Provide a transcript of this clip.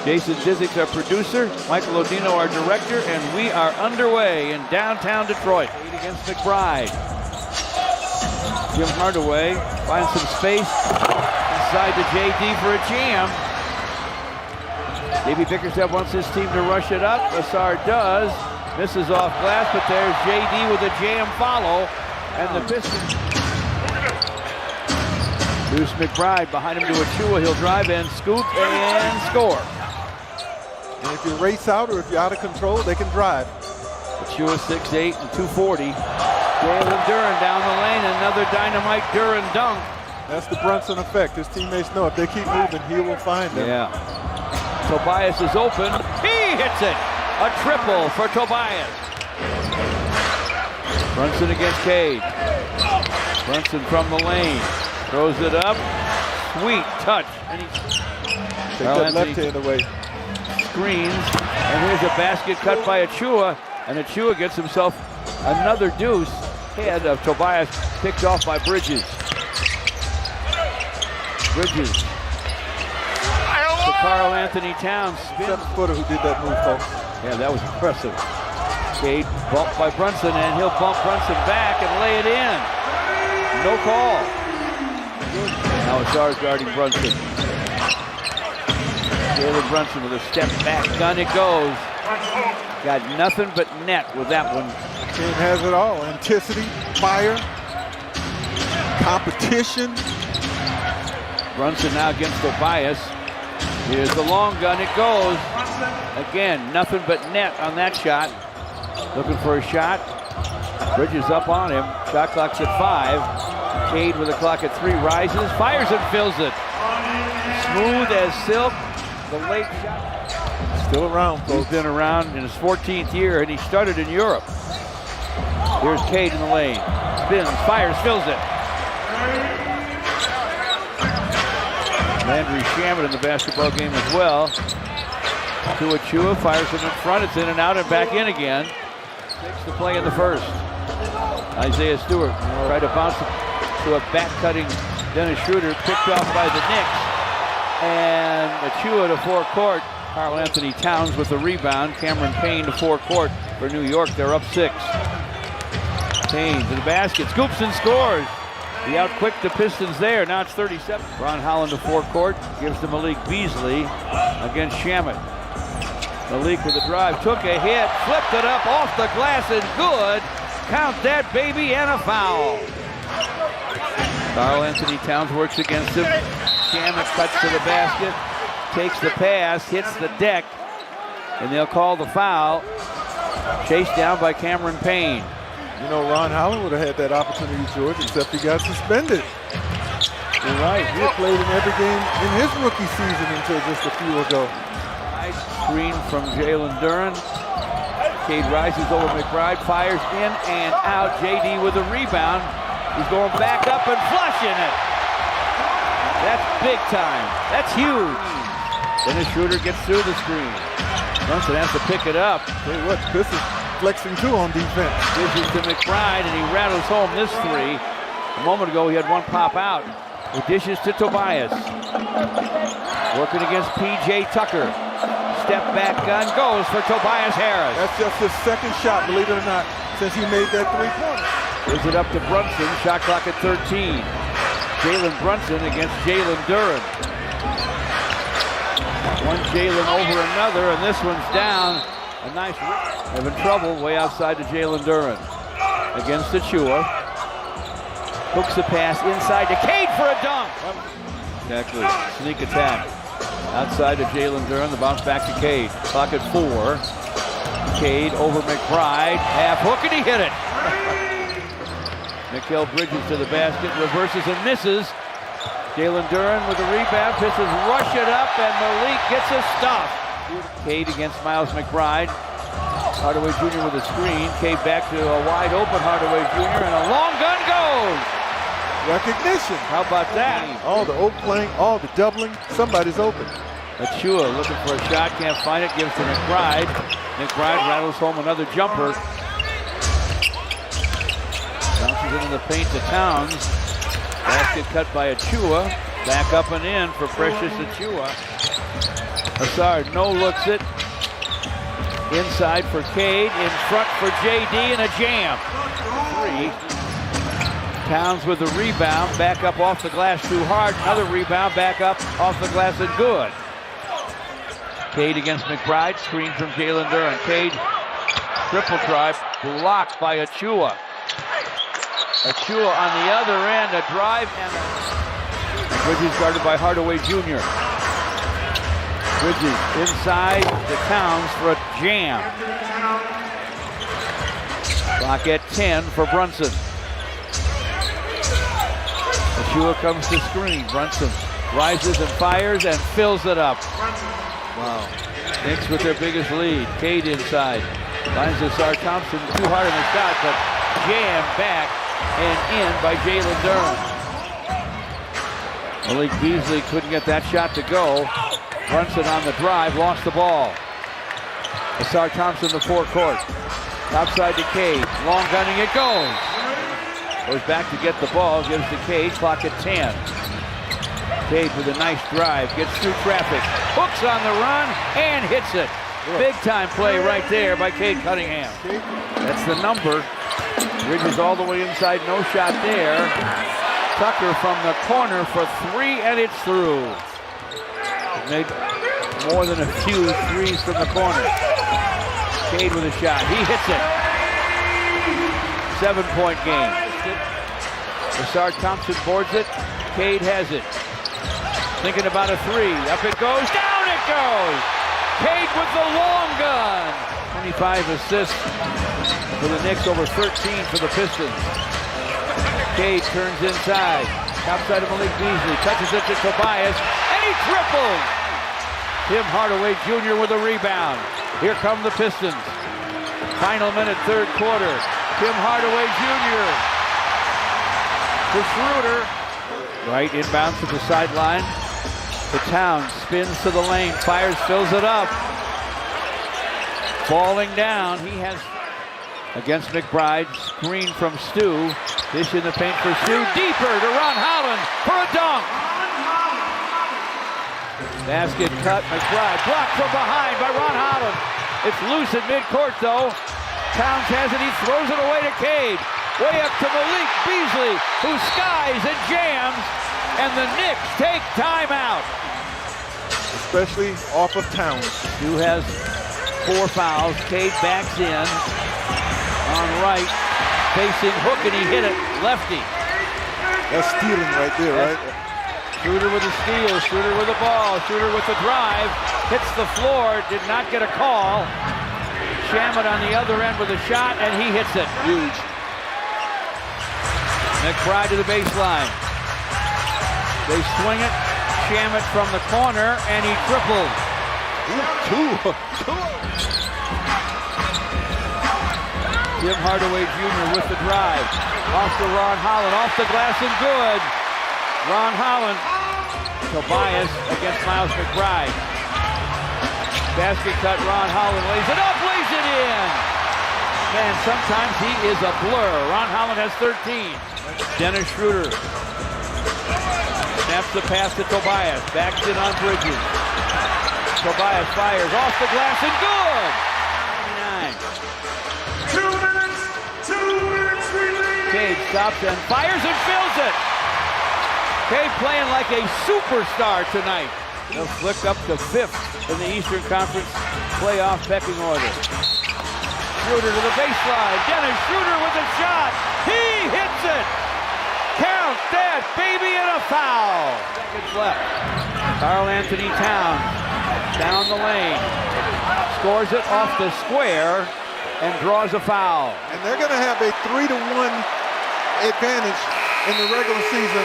Jason Disick's our producer, Michael Odino our director, and we are underway in downtown Detroit. Against McBride. Jim Hardaway finds some space inside to JD for a jam. JB Bickerstaff wants his team to rush it up. Assar does. Misses off glass, but there's JD with a jam follow. And the Pistons. Deuce McBride behind him to Achua. He'll drive and scoop and score. And if you race out or if you're out of control, they can drive. Achua 6'8" and 240. Jalen Duren down the lane. Another dynamite Duren dunk. That's the Brunson effect. His teammates know if they keep moving, he will find them. Yeah. Tobias is open. He hits it. A triple for Tobias. Brunson against Cade. Brunson from the lane. Throws it up. Sweet touch. And Take that left hand away. Screens. And here's a basket cut by Achua. And Achua gets himself another deuce. Head of Tobias picked off by Bridges. Bridges. To Karl Anthony Towns. 7-footer who did that move, folks. Yeah, that was impressive. Cade bumped by Brunson, and he'll bump Brunson back and lay it in. No call. Now Assar's guarding Brunson. Jalen Brunson with a step back gun. It goes. Got nothing but net with that one. Team has it all. Intensity, fire, competition. Brunson now against Tobias. Here's the long gun. It goes. Again, nothing but net on that shot. Looking for a shot. Bridges up on him. Shot clock's at 5. Cade with the clock at 3 rises, fires and fills it. Smooth as silk. The late shot. Still around, folks. He's been around in his 14th year, and he started in Europe. Here's Cade in the lane. Spins, fires, fills it. Landry Shamet in the basketball game as well. To Achua, fires from in front. It's in and out and back in again. Takes the play in the first. Isaiah Stewart tried to bounce to a back-cutting Dennis Schroeder, picked off by the Knicks. And Achua to forecourt. Karl Anthony Towns with the rebound. Cameron Payne to forecourt for New York. They're up 6. Payne to the basket, scoops and scores. He outquicked the Pistons there. Now it's 37. Ron Holland to forecourt. Gives to Malik Beasley against Shamet. Malik with a drive. Took a hit. Flipped it up off the glass and good. Count that baby and a foul. Karl Anthony Towns works against him. Shamet cuts to the basket. Takes the pass. Hits the deck. And they'll call the foul. Chased down by Cameron Payne. You know, Ron Holland would have had that opportunity, George, except he got suspended. You're right. He played in every game in his rookie season until just a few ago. Nice screen from Jalen Duren. Cade rises over McBride, fires in and out. JD with a rebound. He's going back up and flushing it. That's big time. That's huge. Dennis Schroeder gets through the screen. Brunson has to pick it up. Tell you what, this is flexing too on defense. Gives it to McBride, and he rattles home this 3. A moment ago, he had one pop out. He dishes to Tobias. Working against P.J. Tucker. Step back gun goes for Tobias Harris. That's just his second shot, believe it or not, since he made that 3-pointer. Gives it up to Brunson. Shot clock at 13. Jalen Brunson against Jalen Duren. One Jalen over another, and this one's down. A nice rip. Having trouble way outside to Jalen Duren. Against Achua. Hooks the pass inside to Cade for a dunk. Exactly. Sneak attack. Outside to Jalen Duren. The bounce back to Cade. Clock at 4. Cade over McBride. Half hook, and he hit it. Mikal Bridges to the basket. Reverses and misses. Jalen Duren with the rebound. Pistons rush it up, and Malik gets a stop. Cade against Miles McBride. Hardaway Jr. with a screen. Cade back to a wide open Hardaway Jr. and a long gun goes. Recognition. How about that? All the overplaying, all the doubling. Somebody's open. Achua looking for a shot, can't find it. Gives to McBride. McBride rattles home another jumper. Bounces into the paint to Towns. Basket cut by Achua. Back up and in for Precious Achua. Assad no-looks it. Inside for Cade, in front for JD, and a jam. 3. Towns with the rebound, back up off the glass too hard. Another rebound, back up off the glass and good. Cade against McBride, screen from Jalen Duren. Cade, triple drive, blocked by Achua. Achua on the other end, a drive and Bridges guarded by Hardaway Jr. Bridges inside the Towns for a jam. Clock at 10 for Brunson. Achua comes to screen. Brunson rises and fires and fills it up. Wow. Knicks with their biggest lead. Cade inside. Finds Asar Thompson too hard on the shot, but jammed back and in by Jalen Duren. Malik Beasley couldn't get that shot to go. Brunson on the drive, lost the ball. Asar Thompson the forecourt. Outside to Cade. Long gunning, it goes. Goes back to get the ball, gives to Cade, clock at 10. Cade with a nice drive, gets through traffic, hooks on the run, and hits it. Big time play right there by Cade Cunningham. That's the number. Bridges all the way inside, no shot there. Tucker from the corner for 3, and it's through. Made more than a few threes from the corner. Cade with a shot, he hits it. 7-point game. Asar Thompson boards it. Cade has it. Thinking about a 3. Up it goes. Down it goes. Cade with the long gun. 25 assists for the Knicks, over 13 for the Pistons. Cade turns inside. Outside of Malik Beasley. Touches it to Tobias. And he triples. Tim Hardaway Jr. with a rebound. Here come the Pistons. Final minute, third quarter. Tim Hardaway Jr. to Schroeder. Right inbound to the sideline. The Towns spins to the lane, fires, fills it up. Falling down, he has against McBride. Screen from Stu. Dish in the paint for Stu. Deeper to Ron Holland for a dunk. Basket cut, McBride blocked from behind by Ron Holland. It's loose at midcourt though. Towns has it, he throws it away to Cade. Way up to Malik Beasley, who skies and jams, and the Knicks take timeout. Especially off of Towns. Stu has 4 fouls. Cade backs in on right, facing Hook, and he hit it lefty. That's stealing right there, right? Schroeder with a steal, Schroeder with the ball, Schroeder with the drive, hits the floor, did not get a call. Shamet on the other end with a shot, and he hits it. Huge. McBride to the baseline. They swing it. Shamet from the corner, and he triples. Tim Hardaway Jr. with the drive. Off to Ron Holland, off the glass and good. Ron Holland. Tobias against Miles McBride. Basket cut, Ron Holland lays it up, lays it in. Man, sometimes he is a blur. Ron Holland has 13. Dennis Schroeder snaps the pass to Tobias. Backs in on Bridges. Tobias fires off the glass and good. 2 minutes remaining. Cade stops and fires and fills it. Cade playing like a superstar tonight. They'll flick up to 5th in the Eastern Conference playoff pecking order. Schroeder to the baseline. Dennis Schroeder with a shot. He hits it. Count that, baby, and a foul. Seconds left. Karl Anthony Towns down the lane. Scores it off the square and draws a foul. And they're going to have a 3-1 advantage in the regular season